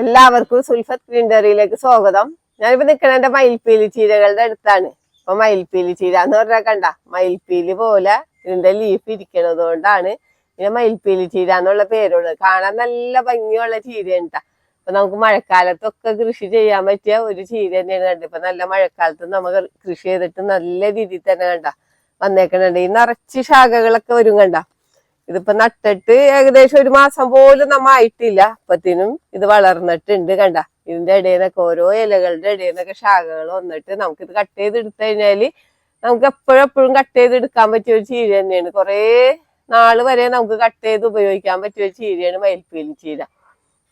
എല്ലാവർക്കും സുൽഫത്ത് ഗ്രീൻഡറിയിലേക്ക് സ്വാഗതം. ഞാനിപ്പോ നിൽക്കണ എന്റെ മയിൽപ്പീലി ചീരകളുടെ അടുത്താണ്. അപ്പൊ മയിൽപ്പീലി ചീര എന്ന് പറഞ്ഞാൽ കണ്ട മയിൽപ്പീലി പോലെ ഇതിന്റെ ലീഫ് ഇരിക്കണത് കൊണ്ടാണ് ഇതിന് മയിൽപ്പീലി ചീര എന്നുള്ള പേരുള്ളത്. കാണാൻ നല്ല ഭംഗിയുള്ള ചീരയുണ്ടാ. അപ്പൊ നമുക്ക് മഴക്കാലത്തൊക്കെ കൃഷി ചെയ്യാൻ പറ്റിയ ഒരു ചീര തന്നെയാണ് കണ്ടത്. ഇപ്പൊ നല്ല മഴക്കാലത്ത് നമുക്ക് കൃഷി ചെയ്തിട്ട് നല്ല രീതിയിൽ തന്നെ കണ്ട വന്നേക്കണുണ്ട്. ഈ നിറച്ച് ശാഖകളൊക്കെ വരും കണ്ട. ഇതിപ്പോ നട്ടിട്ട് ഏകദേശം ഒരു മാസം പോലും നമ്മ ആയിട്ടില്ല. അപ്പത്തിനും ഇത് വളർന്നിട്ടുണ്ട് കണ്ട. ഇതിന്റെ ഇടയിൽ നിന്നൊക്കെ ഓരോ ഇലകളുടെ ഇടയിൽ നിന്നൊക്കെ ശാഖകൾ വന്നിട്ട് നമുക്കിത് കട്ട് ചെയ്ത് എടുത്തു കഴിഞ്ഞാല് നമുക്ക് എപ്പോഴും കട്ട് ചെയ്ത് എടുക്കാൻ പറ്റിയ ഒരു ചീര തന്നെയാണ്. കുറേ നാള് വരെ നമുക്ക് കട്ട് ചെയ്ത് ഉപയോഗിക്കാൻ പറ്റിയ ഒരു ചീരയാണ് മയിൽപ്പീലി ചീര.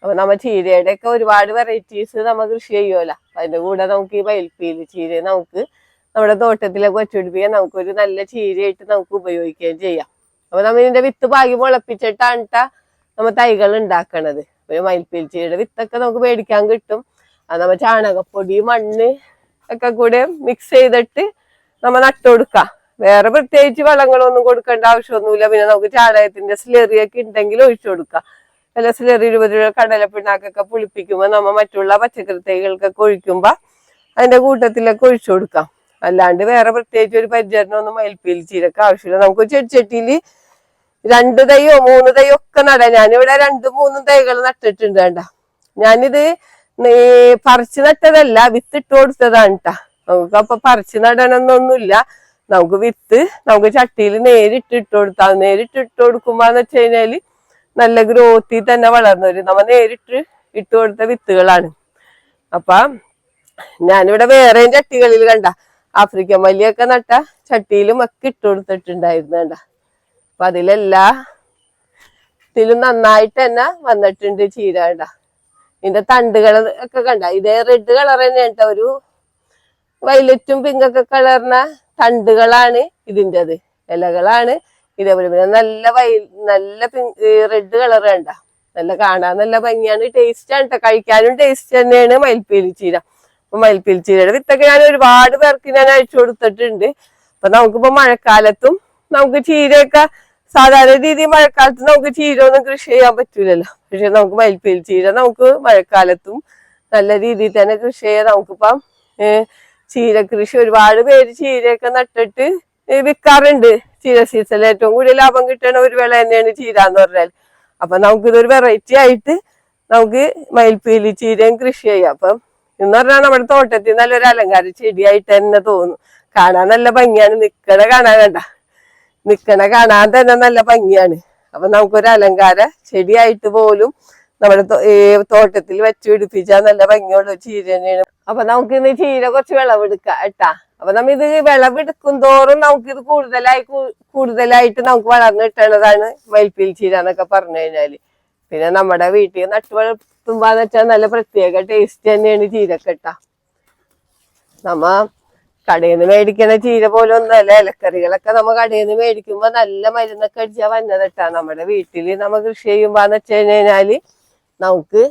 അപ്പൊ നമ്മ ചീരയുടെ ഒക്കെ ഒരുപാട് വെറൈറ്റീസ് നമ്മ കൃഷി ചെയ്യുമല്ലോ. അതിന്റെ കൂടെ നമുക്ക് ഈ മയിൽപ്പീലി ചീര നമുക്ക് നമ്മുടെ തോട്ടത്തിലൊക്കെ വെച്ചുപിടിപ്പിക്കാൻ നമുക്കൊരു നല്ല ചീരയായിട്ട് നമുക്ക് ഉപയോഗിക്കുകയും ചെയ്യാം. അപ്പൊ നമ്മ ഇതിന്റെ വിത്ത് പാകി മുളപ്പിച്ചിട്ടാണ് നമ്മ തൈകൾ ഉണ്ടാക്കണത്. ഒരു മയിൽപ്പീലി ചീരയുടെ വിത്തൊക്കെ നമുക്ക് മേടിക്കാൻ കിട്ടും. അത് നമ്മ ചാണകപ്പൊടി മണ്ണ് ഒക്കെ കൂടെ മിക്സ് ചെയ്തിട്ട് നമ്മ നട്ടുകൊടുക്കാം. വേറെ പ്രത്യേകിച്ച് വളങ്ങളൊന്നും കൊടുക്കേണ്ട ആവശ്യമൊന്നുമില്ല. പിന്നെ നമുക്ക് ചാണകത്തിന്റെ സ്ലെറിയൊക്കെ ഉണ്ടെങ്കിൽ ഒഴിച്ചു കൊടുക്കാം. അല്ല സ്ലെറി 20 രൂപ കടലപ്പിണ്ണാക്കൊക്കെ പുളിപ്പിക്കുമ്പോ നമ്മ മറ്റുള്ള പച്ചക്കറി തൈകൾക്കൊക്കെ ഒഴിക്കുമ്പോ അതിന്റെ കൂട്ടത്തിലൊക്കെ ഒഴിച്ചു കൊടുക്കാം. അല്ലാണ്ട് വേറെ പ്രത്യേകിച്ച് ഒരു പരിചരണം ഒന്നും മയിൽപ്പീലി ചീരക്ക് ആവശ്യമില്ല. നമുക്ക് ചെടിച്ചട്ടിയില് 2 തൈയോ 3 തൈയോ ഒക്കെ നടാം. ഞാനിവിടെ 2-3 തൈകൾ നട്ടിട്ടുണ്ട് കണ്ട. ഞാനിത് പറിച്ചു നട്ടതല്ല, വിത്തിട്ട് കൊടുത്തതാണ് കേട്ടാ. നമുക്ക് അപ്പൊ പറിച്ചു നടണമെന്നൊന്നുമില്ല. നമുക്ക് വിത്ത് നമുക്ക് ചട്ടിയിൽ നേരിട്ട് ഇട്ട് കൊടുത്താൽ നേരിട്ട് ഇട്ട് കൊടുക്കുമ്പോന്ന് വെച്ച് കഴിഞ്ഞാല് നല്ല ഗ്രോത്തിൽ തന്നെ വളർന്നു വരും. നമ്മ നേരിട്ട് ഇട്ട് കൊടുത്ത വിത്തുകളാണ്. അപ്പൊ ഞാനിവിടെ വേറെയും ചട്ടികളിൽ കണ്ട ആഫ്രിക്കൻ മല്ലിയൊക്കെ നട്ട ചട്ടിയിലും ഒക്കെ ഇട്ട് കൊടുത്തിട്ടുണ്ടായിരുന്നു കണ്ട. അപ്പൊ ഇതിലും നന്നായിട്ട് തന്നെ വന്നിട്ടുണ്ട് ചീര കണ്ട. ഇതിന്റെ തണ്ടുകൾ ഒക്കെ കണ്ട ഇതേ റെഡ് കളർ തന്നെയാണ്. ഒരു വയലറ്റും പിങ്കൊക്കെ കളറിന തണ്ടുകളാണ് ഇതിൻ്റെത്. ഇലകളാണ് ഇതേപോലെ. പിന്നെ നല്ല റെഡ് കളർ കണ്ട. നല്ല കാണാൻ നല്ല ഭംഗിയാണ്. ടേസ്റ്റ് ആണ് കേട്ടോ. കഴിക്കാനും ടേസ്റ്റ് തന്നെയാണ് മയിൽപ്പീലി ചീര. അപ്പൊ മയിൽപ്പീലി ചീരയുടെ വിത്തൊക്കെ ഞാൻ ഒരുപാട് പേർക്ക് ഞാൻ അയച്ചു കൊടുത്തിട്ടുണ്ട്. അപ്പൊ നമുക്കിപ്പോ മഴക്കാലത്തും നമുക്ക് ചീരയൊക്കെ സാധാരണ രീതിയിൽ മഴക്കാലത്ത് നമുക്ക് ചീര ഒന്നും കൃഷി ചെയ്യാൻ പറ്റൂലല്ലോ. പക്ഷെ നമുക്ക് മയിൽപ്പീലി ചീര നമുക്ക് മഴക്കാലത്തും നല്ല രീതിയിൽ തന്നെ കൃഷി ചെയ്യാം. നമുക്കിപ്പം ചീര കൃഷി ഒരുപാട് പേര് ചീരയൊക്കെ നട്ടിട്ട് വിൽക്കാറുണ്ട്. ചീര സീസണിൽ ഏറ്റവും കൂടുതൽ ലാഭം കിട്ടണ ഒരു വിള തന്നെയാണ് ചീര എന്ന് പറഞ്ഞാൽ. അപ്പൊ നമുക്കിതൊരു വെറൈറ്റി ആയിട്ട് നമുക്ക് മയിൽപ്പീലി ചീരയും കൃഷി ചെയ്യാം. അപ്പം എന്ന് പറഞ്ഞാൽ നമ്മുടെ തോട്ടത്തിൽ നല്ലൊരു അലങ്കാര ചെടിയായിട്ട് തന്നെ തോന്നും. കാണാൻ നല്ല ഭംഗിയാണ്. നിക്കണ കാണാൻ തന്നെ നല്ല ഭംഗിയാണ്. അപ്പൊ നമുക്കൊരു അലങ്കാര ചെടിയായിട്ട് പോലും നമ്മുടെ തോട്ടത്തിൽ വെച്ച് പിടിപ്പിച്ചാൽ നല്ല ഭംഗിയുള്ള ചീര തന്നെയാണ്. അപ്പൊ നമുക്ക് ഇന്ന് ചീര കുറച്ച് വിളവെടുക്കാം കേട്ടാ. അപ്പൊ നമ്മ ഇത് വിളവെടുക്കും തോറും നമുക്കിത് കൂടുതലായിട്ട് നമുക്ക് വളർന്നു കിട്ടണതാണ് മയിൽപ്പീലി ചീര എന്നൊക്കെ പറഞ്ഞു കഴിഞ്ഞാല്. പിന്നെ നമ്മുടെ വീട്ടിൽ നട്ടു വളർത്തുമ്പോന്ന് വെച്ചാൽ നല്ല പ്രത്യേക ടേസ്റ്റ് തന്നെയാണ് ചീരക്കെട്ടാ. നമ്മ കടയിൽ നിന്ന് മേടിക്കുന്ന ചീര പോലെ ഒന്നല്ല. ഇലക്കറികളൊക്കെ നമ്മ കടയിൽ നിന്ന് മേടിക്കുമ്പോ നല്ല മരുന്നൊക്കെ അടിച്ചാ വന്നതെട്ടാ. നമ്മുടെ വീട്ടില് നമ്മ കൃഷി ചെയ്യുമ്പോന്ന് വെച്ച് കഴിഞ്ഞാല് നമുക്ക്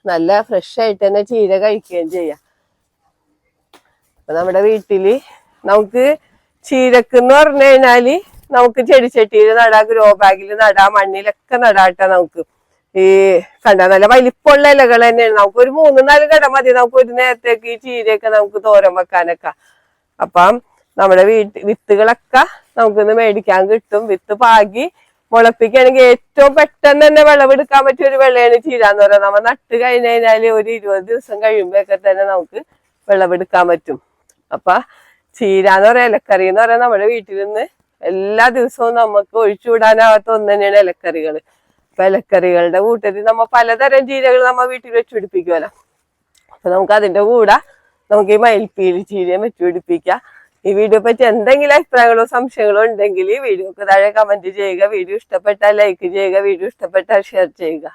നല്ല ഫ്രഷ് ആയിട്ട് തന്നെ ചീര കഴിക്കുകയും ചെയ്യാം. അപ്പൊ നമ്മുടെ വീട്ടില് നമുക്ക് ചീരക്കെന്ന് പറഞ്ഞു കഴിഞ്ഞാല് നമുക്ക് ചെടിച്ചട്ടിയിൽ നടാ, ഗ്രോ ബാഗിൽ നടാ, മണ്ണിലൊക്കെ നടാട്ടെ. നമുക്ക് ഈ കണ്ട നല്ല വലിപ്പമുള്ള ഇലകൾ തന്നെയാണ്. നമുക്ക് ഒരു 3-4 കട മതി നമുക്ക് ഒരു നേരത്തേക്ക് ഈ ചീരയൊക്കെ നമുക്ക് തോരൻ വെക്കാനൊക്കെ. അപ്പം നമ്മുടെ വിത്തുകളൊക്കെ നമുക്കിന്ന് മേടിക്കാൻ കിട്ടും. വിത്ത് പാകി മുളപ്പിക്കുകയാണെങ്കിൽ ഏറ്റവും പെട്ടെന്ന് തന്നെ വിളവെടുക്കാൻ പറ്റിയ ഒരു വിളയാണ് ചീര എന്ന് പറയുന്നത്. നമ്മ നട്ട് കഴിഞ്ഞ് കഴിഞ്ഞാല് ഒരു 20 ദിവസം കഴിയുമ്പോഴൊക്കെ തന്നെ നമുക്ക് വിളവെടുക്കാൻ പറ്റും. അപ്പൊ ചീര എന്ന് പറയാം, ഇലക്കറി എന്ന് പറയാൻ നമ്മുടെ വീട്ടിൽ നിന്ന് എല്ലാ ദിവസവും നമുക്ക് ഒഴിച്ചുവിടാനാവാത്ത ഒന്ന് തന്നെയാണ് ഇലക്കറികൾ. അപ്പൊ ഇലക്കറികളുടെ കൂട്ടത്തിൽ നമ്മ പലതരം ചീരകൾ നമ്മ വീട്ടിൽ വെച്ച് പിടിപ്പിക്കുമല്ലോ. അപ്പൊ നമുക്ക് അതിന്റെ കൂടെ നമുക്ക് ഈ മയിൽപ്പീലി ചീരയും വെച്ച് പിടിപ്പിക്കാം. ഈ വീഡിയോ പറ്റി എന്തെങ്കിലും അഭിപ്രായങ്ങളോ സംശയങ്ങളോ ഉണ്ടെങ്കിൽ വീഡിയോക്ക് താഴെ കമന്റ് ചെയ്യുക. വീഡിയോ ഇഷ്ടപ്പെട്ടാൽ ലൈക്ക് ചെയ്യുക. വീഡിയോ ഇഷ്ടപ്പെട്ടാൽ ഷെയർ ചെയ്യുക.